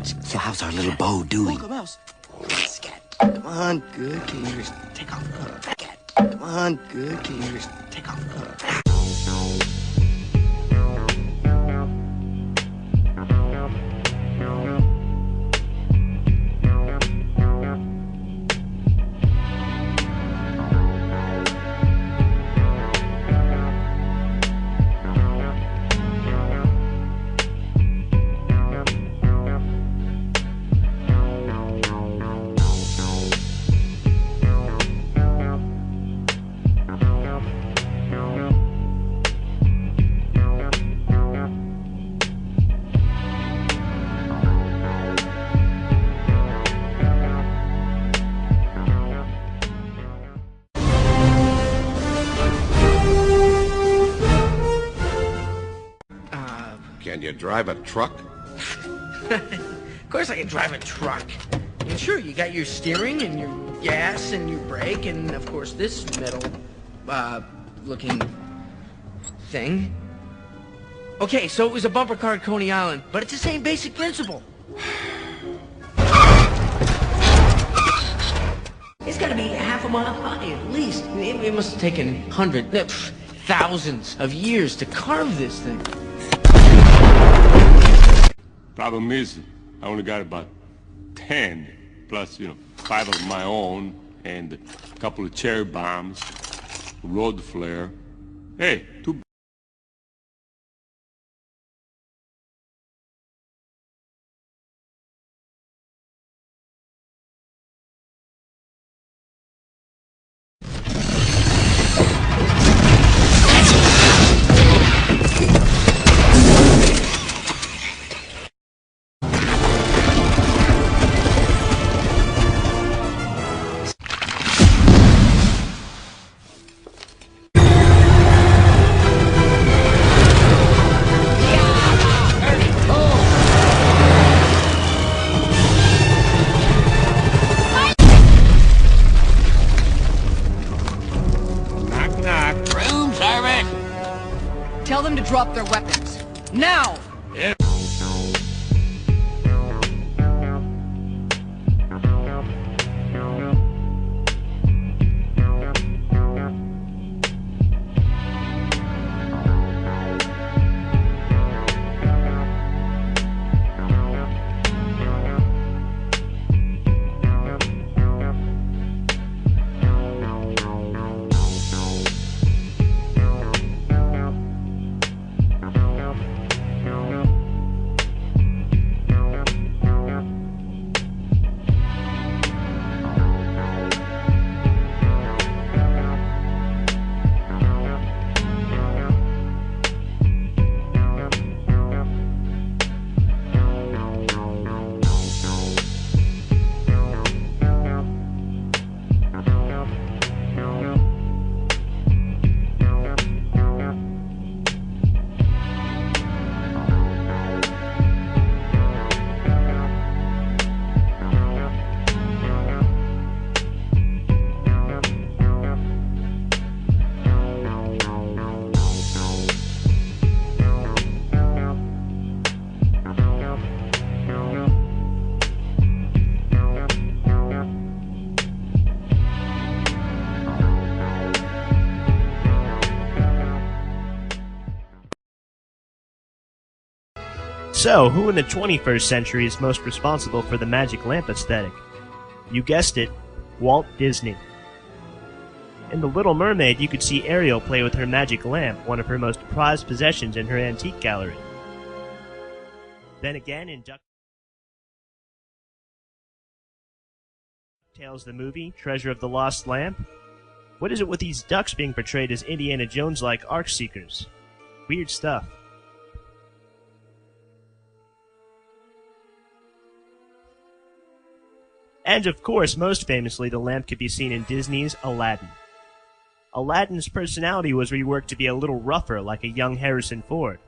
So how's our little beau doing? Look, a mouse. Let's get it. Come on, good. Can you just take off? Get it. Come on, good. Can you just take off? Can you drive a truck? Of course I can drive a truck. And sure, you got your steering and your gas and your brake and, of course, this metal, looking thing. Okay, so it was a bumper car at Coney Island, but it's the same basic principle. It's gotta be half a mile high, at least. It must have taken hundreds, thousands of years to carve this thing. Problem is, I only got about 10, plus, 5 of my own, and a couple of cherry bombs, a road flare. Hey, two. Tell them to drop their weapons. Now! Yeah. So, who in the 21st century is most responsible for the magic lamp aesthetic? You guessed it, Walt Disney. In The Little Mermaid, you could see Ariel play with her magic lamp, one of her most prized possessions in her antique gallery. Then again, in DuckTales the movie, Treasure of the Lost Lamp, what is it with these ducks being portrayed as Indiana Jones-like Ark Seekers? Weird stuff. And of course, most famously, the lamp could be seen in Disney's Aladdin. Aladdin's personality was reworked to be a little rougher, like a young Harrison Ford.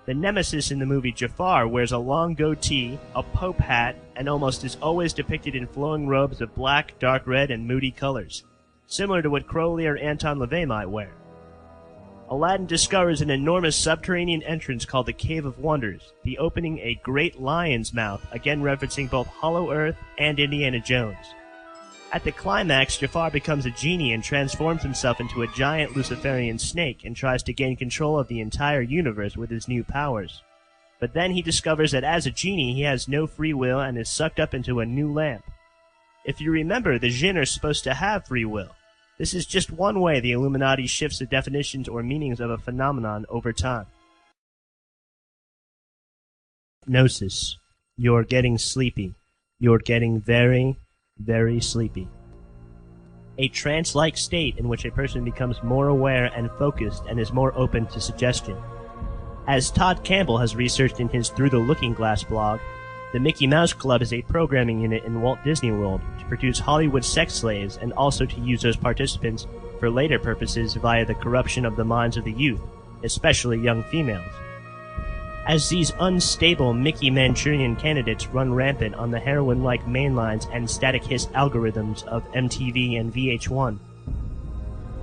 The nemesis in the movie Jafar wears a long goatee, a pope hat, and almost is always depicted in flowing robes of black, dark red, and moody colors, similar to what Crowley or Anton LaVey might wear. Aladdin discovers an enormous subterranean entrance called the Cave of Wonders, the opening a great lion's mouth, again referencing both Hollow Earth and Indiana Jones. At the climax, Jafar becomes a genie and transforms himself into a giant Luciferian snake and tries to gain control of the entire universe with his new powers. But then he discovers that as a genie, he has no free will and is sucked up into a new lamp. If you remember, the Jinn are supposed to have free will. This is just one way the Illuminati shifts the definitions or meanings of a phenomenon over time. Gnosis. You're getting sleepy. You're getting very, very sleepy. A trance-like state in which a person becomes more aware and focused and is more open to suggestion. As Todd Campbell has researched in his Through the Looking Glass blog, the Mickey Mouse Club is a programming unit in Walt Disney World to produce Hollywood sex slaves and also to use those participants for later purposes via the corruption of the minds of the youth, especially young females. As these unstable Mickey Manchurian candidates run rampant on the heroin-like mainlines and static hiss algorithms of MTV and VH1,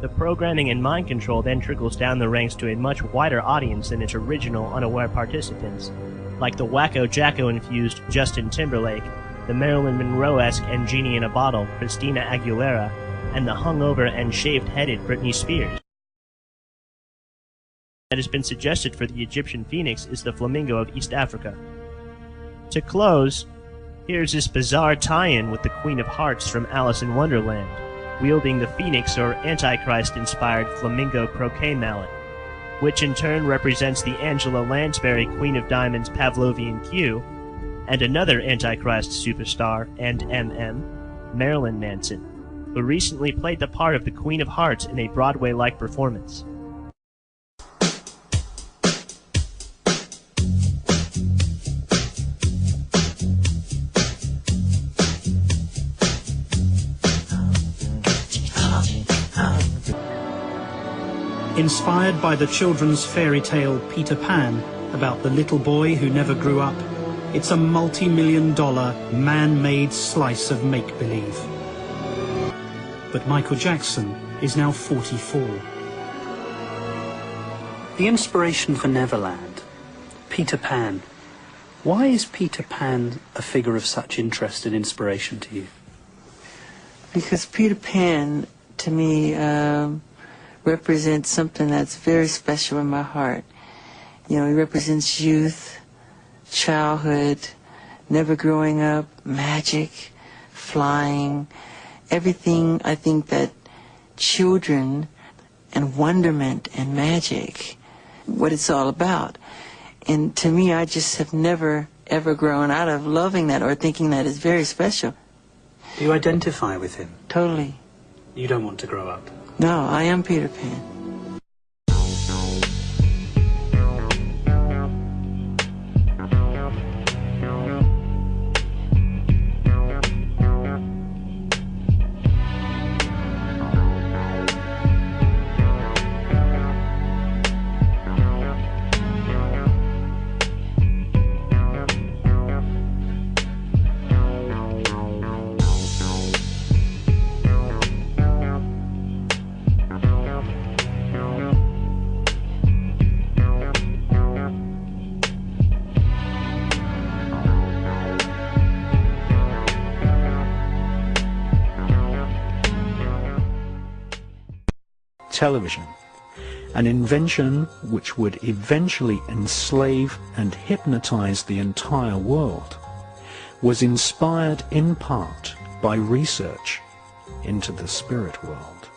the programming and mind control then trickles down the ranks to a much wider audience than its original unaware participants, like the wacko-jacko-infused Justin Timberlake, the Marilyn Monroe-esque and genie in a bottle Christina Aguilera, and the hungover and shaved-headed Britney Spears. That has been suggested for the Egyptian phoenix is the flamingo of East Africa. To close, here's this bizarre tie-in with the Queen of Hearts from Alice in Wonderland, wielding the phoenix or Antichrist-inspired flamingo croquet mallet, which in turn represents the Angela Lansbury Queen of Diamonds Pavlovian Q, and another Antichrist superstar and MM, Marilyn Manson, who recently played the part of the Queen of Hearts in a Broadway-like performance. Inspired by the children's fairy tale Peter Pan about the little boy who never grew up, it's a multi-million-dollar, man-made slice of make-believe. But Michael Jackson is now 44. The inspiration for Neverland, Peter Pan. Why is Peter Pan a figure of such interest and inspiration to you? Because Peter Pan, to me, represents something that's very special in my heart. You know, he represents youth, childhood, never growing up, magic, flying, everything I think that children and wonderment and magic, what it's all about. And to me, I just have never, ever grown out of loving that or thinking that is very special. Do you identify with him? Totally. You don't want to grow up? No, I am Peter Pan. Television, an invention which would eventually enslave and hypnotize the entire world, was inspired in part by research into the spirit world.